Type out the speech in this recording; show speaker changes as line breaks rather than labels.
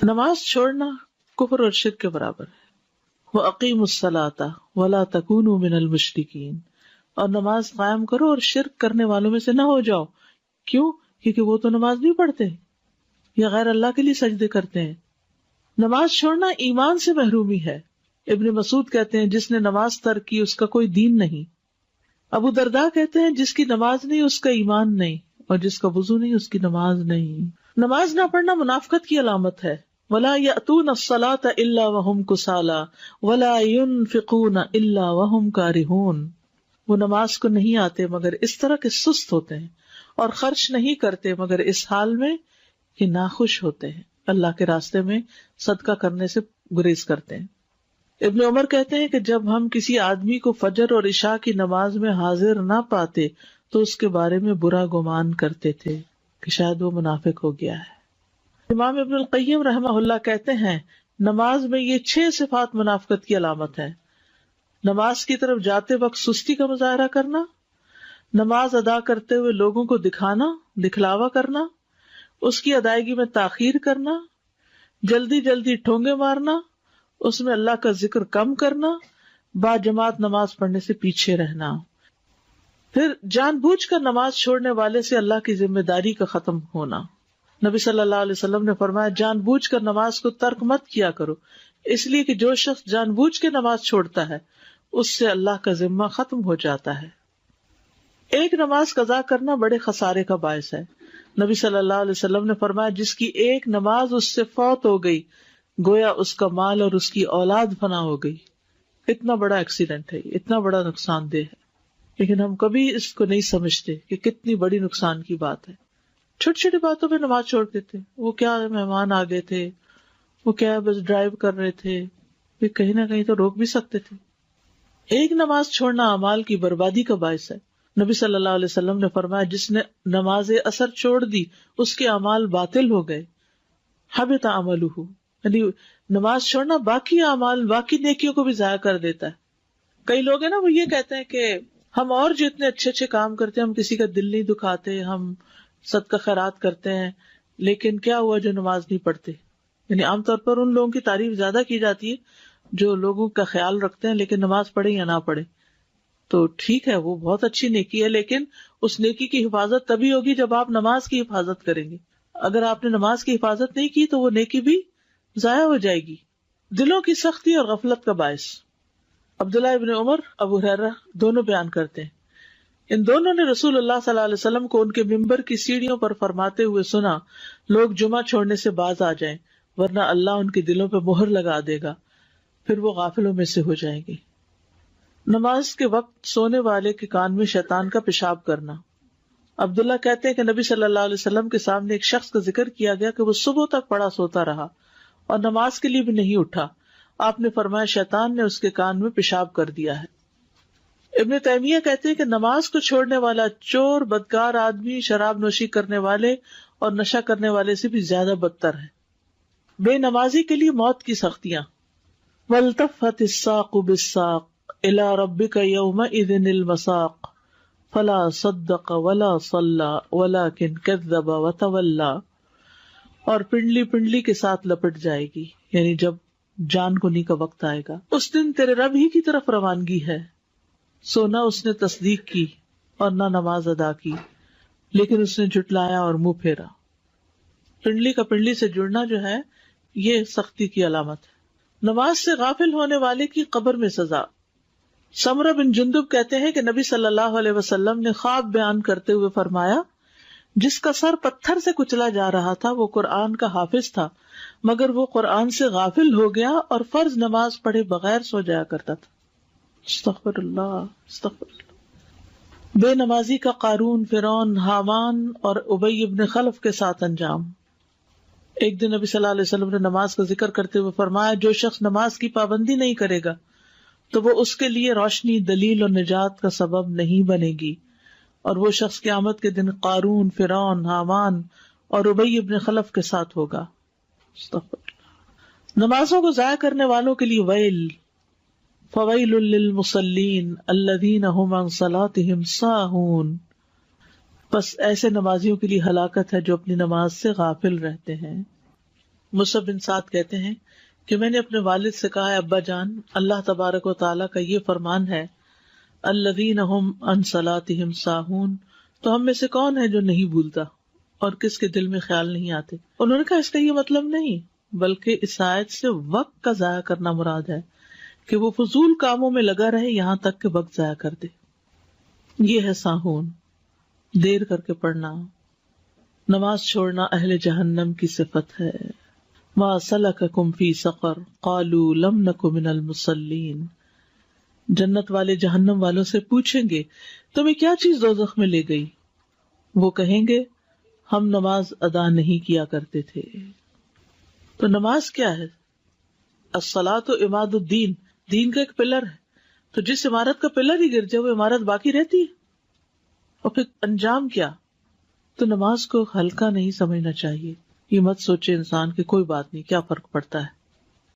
نماز چھوڑنا کفر اور شرک کے برابر ہے. وَأَقِيمُوا الصَّلَاةَ وَلَا تَكُونُوا مِنَ الْمُشْرِكِينَ، اور نماز قائم کرو اور شرک کرنے والوں میں سے نہ ہو جاؤ. کیوں؟ کیونکہ وہ تو نماز نہیں پڑھتے یا غیر اللہ کے لیے سجدے کرتے ہیں. نماز چھوڑنا ایمان سے محرومی ہے. ابن مسعود کہتے ہیں جس نے نماز ترک کی اس کا کوئی دین نہیں. ابو درداء کہتے ہیں جس کی نماز نہیں اس کا ایمان نہیں، اور جس کا وضو نہیں اس کی نماز نہیں. نماز نہ پڑھنا منافقت کی علامت ہے. وَلَا يَأْتُونَ الصَّلَاةَ إِلَّا وَهُمْ كُسَالَىٰ وَلَا يُنْفِقُونَ إِلَّا وَهُمْ كَارِهُونَ. وہ نماز کو نہیں آتے مگر اس طرح کے سست ہوتے ہیں، اور خرچ نہیں کرتے مگر اس حال میں کہ ناخوش ہوتے ہیں، اللہ کے راستے میں صدقہ کرنے سے گریز کرتے ہیں. ابن عمر کہتے ہیں کہ جب ہم کسی آدمی کو فجر اور عشاء کی نماز میں حاضر نہ پاتے تو اس کے بارے میں برا گمان کرتے تھے کہ شاید وہ منافق ہو گیا ہے. امام ابن القیم رحمہ اللہ کہتے ہیں نماز میں یہ 6 صفات منافقت کی علامت ہے. نماز کی طرف جاتے وقت سستی کا مظاہرہ کرنا، نماز ادا کرتے ہوئے لوگوں کو دکھلاوا کرنا، اس کی ادائیگی میں تاخیر کرنا، جلدی جلدی ٹھونگے مارنا، اس میں اللہ کا ذکر کم کرنا، با جماعت نماز پڑھنے سے پیچھے رہنا. پھر جان بوجھ کر نماز چھوڑنے والے سے اللہ کی ذمہ داری کا ختم ہونا. نبی صلی اللہ علیہ وسلم نے فرمایا جان بوجھ کر نماز کو ترک مت کیا کرو، اس لیے کہ جو شخص جان بوجھ کے نماز چھوڑتا ہے اس سے اللہ کا ذمہ ختم ہو جاتا ہے. ایک نماز قضا کرنا بڑے خسارے کا باعث ہے. نبی صلی اللہ علیہ وسلم نے فرمایا جس کی ایک نماز اس سے فوت ہو گئی گویا اس کا مال اور اس کی اولاد فنا ہو گئی. اتنا بڑا ایکسیڈنٹ ہے، اتنا بڑا نقصان دہ ہے، لیکن ہم کبھی اس کو نہیں سمجھتے کہ کتنی بڑی نقصان کی بات ہے. چھوٹی چھوٹی باتوں پہ نماز چھوڑ دیتے. وہ کیا مہمان آ گئے تھے، وہ کیا بس ڈرائیو کر رہے تھے، پھر کہیں نہ کہیں تو روک بھی سکتے تھے. ایک نماز چھوڑنا اعمال کی بربادی کا باعث ہے. نبی صلی اللہ علیہ وسلم نے فرمایا جس نے نماز اثر چھوڑ دی اس کے اعمال باطل ہو گئے. حبط عملہ، یعنی نماز چھوڑنا باقی اعمال، باقی نیکیوں کو بھی ضائع کر دیتا ہے. کئی لوگ ہیں نا وہ یہ کہتے ہیں کہ ہم اور جو اتنے اچھے اچھے کام کرتے ہیں، ہم کسی کا دل نہیں دکھاتے، ہم صدقہ خیرات کرتے ہیں، لیکن کیا ہوا جو نماز نہیں پڑھتے. یعنی عام طور پر ان لوگوں کی تعریف زیادہ کی جاتی ہے جو لوگوں کا خیال رکھتے ہیں لیکن نماز پڑھے یا نہ پڑھے. تو ٹھیک ہے وہ بہت اچھی نیکی ہے، لیکن اس نیکی کی حفاظت تبھی ہوگی جب آپ نماز کی حفاظت کریں گے. اگر آپ نے نماز کی حفاظت نہیں کی تو وہ نیکی بھی ضائع ہو جائے گی. دلوں کی سختی اور غفلت کا باعث. عبداللہ ابن عمر، ابو ہریرہ دونوں بیان کرتے ہیں ان دونوں نے رسول اللہ صلی اللہ علیہ وسلم کو ان کے ممبر کی سیڑھیوں پر فرماتے ہوئے سنا لوگ جمعہ چھوڑنے سے باز آ جائیں ورنہ اللہ ان کے دلوں پہ مہر لگا دے گا، پھر وہ غافلوں میں سے ہو جائیں گے. نماز کے وقت سونے والے کے کان میں شیطان کا پیشاب کرنا. عبداللہ کہتے ہیں کہ نبی صلی اللہ علیہ وسلم کے سامنے ایک شخص کا ذکر کیا گیا کہ وہ صبح تک پڑا سوتا رہا اور نماز کے لیے بھی نہیں اٹھا. آپ نے فرمایا شیطان نے اس کے کان میں پیشاب کر دیا ہے. ابن تیمیہ کہتے ہیں کہ نماز کو چھوڑنے والا چور، بدکار آدمی، شراب نوشی کرنے والے اور نشہ کرنے والے سے بھی زیادہ بدتر ہے. بے نمازی کے لیے موت کی سختیاں. والتفت الساق بالساق الى ربك يومئذ المساق فلا صدق ولا صلى ولكن كذب وتولى. اور پنڈلی پنڈلی کے ساتھ لپٹ جائے گی، یعنی جب جان کنی کا وقت آئے گا اس دن تیرے رب ہی کی طرف روانگی ہے. سو نہ اس نے تصدیق کی اور نہ نماز ادا کی، لیکن اس نے جھٹلایا اور منہ پھیرا. پنڈلی کا پنڈلی سے جڑنا جو ہے یہ سختی کی علامت ہے. نماز سے غافل ہونے والے کی قبر میں سزا. سمرہ بن جندب کہتے ہیں کہ نبی صلی اللہ علیہ وسلم نے خواب بیان کرتے ہوئے فرمایا جس کا سر پتھر سے کچلا جا رہا تھا وہ قرآن کا حافظ تھا، مگر وہ قرآن سے غافل ہو گیا اور فرض نماز پڑھے بغیر سو جایا کرتا تھا. استغفر اللہ استغفر اللہ. بے نمازی کا قارون، فرعون، حامان اور ابی ابن خلف کے ساتھ انجام. ایک دن نبی صلی اللہ علیہ وسلم نے نماز کا ذکر کرتے ہوئے فرمایا جو شخص نماز کی پابندی نہیں کرے گا تو وہ اس کے لیے روشنی، دلیل اور نجات کا سبب نہیں بنے گی، اور وہ شخص قیامت کے دن قارون، فرعون، حامان اور ابی ابن خلف کے ساتھ ہوگا. نمازوں کو ضائع کرنے والوں کے لیے ویل. فویل للمصلین الذین هم عن صلاتهم ساہون. بس ایسے نمازیوں کے لیے ہلاکت ہے جو اپنی نماز سے غافل رہتے ہیں. مصعب بن سعد کہتے ہیں کہ میں نے اپنے والد سے کہا ہے ابا جان، اللہ تبارک و تعالیٰ کا یہ فرمان ہے الذین هم عن صلاتهم ساہون، تو ہم میں سے کون ہے جو نہیں بھولتا اور کس کے دل میں خیال نہیں آتے؟ انہوں نے کہا اس کا یہ مطلب نہیں، بلکہ اس آیت سے وقت کا ضائع کرنا مراد ہے کہ وہ فضول کاموں میں لگا رہے یہاں تک کہ وقت ضائع کر دے. یہ ہے ساہون، دیر کر کے پڑھنا. نماز چھوڑنا اہل جہنم کی صفت ہے. ما سلککم فی سقر قالوا لم نک من المصلین. جنت والے جہنم والوں سے پوچھیں گے تمہیں کیا چیز دوزخ میں لے گئی؟ وہ کہیں گے ہم نماز ادا نہیں کیا کرتے تھے. تو نماز کیا ہے؟ الصلاۃ عماد الدین، دین کا ایک پلر ہے. تو جس عمارت کا پلر ہی گر جائے وہ عمارت باقی رہتی ہے. اور پھر انجام کیا؟ تو نماز کو ہلکا نہیں سمجھنا چاہیے. یہ مت سوچے انسان کہ کوئی بات نہیں، کیا فرق پڑتا ہے.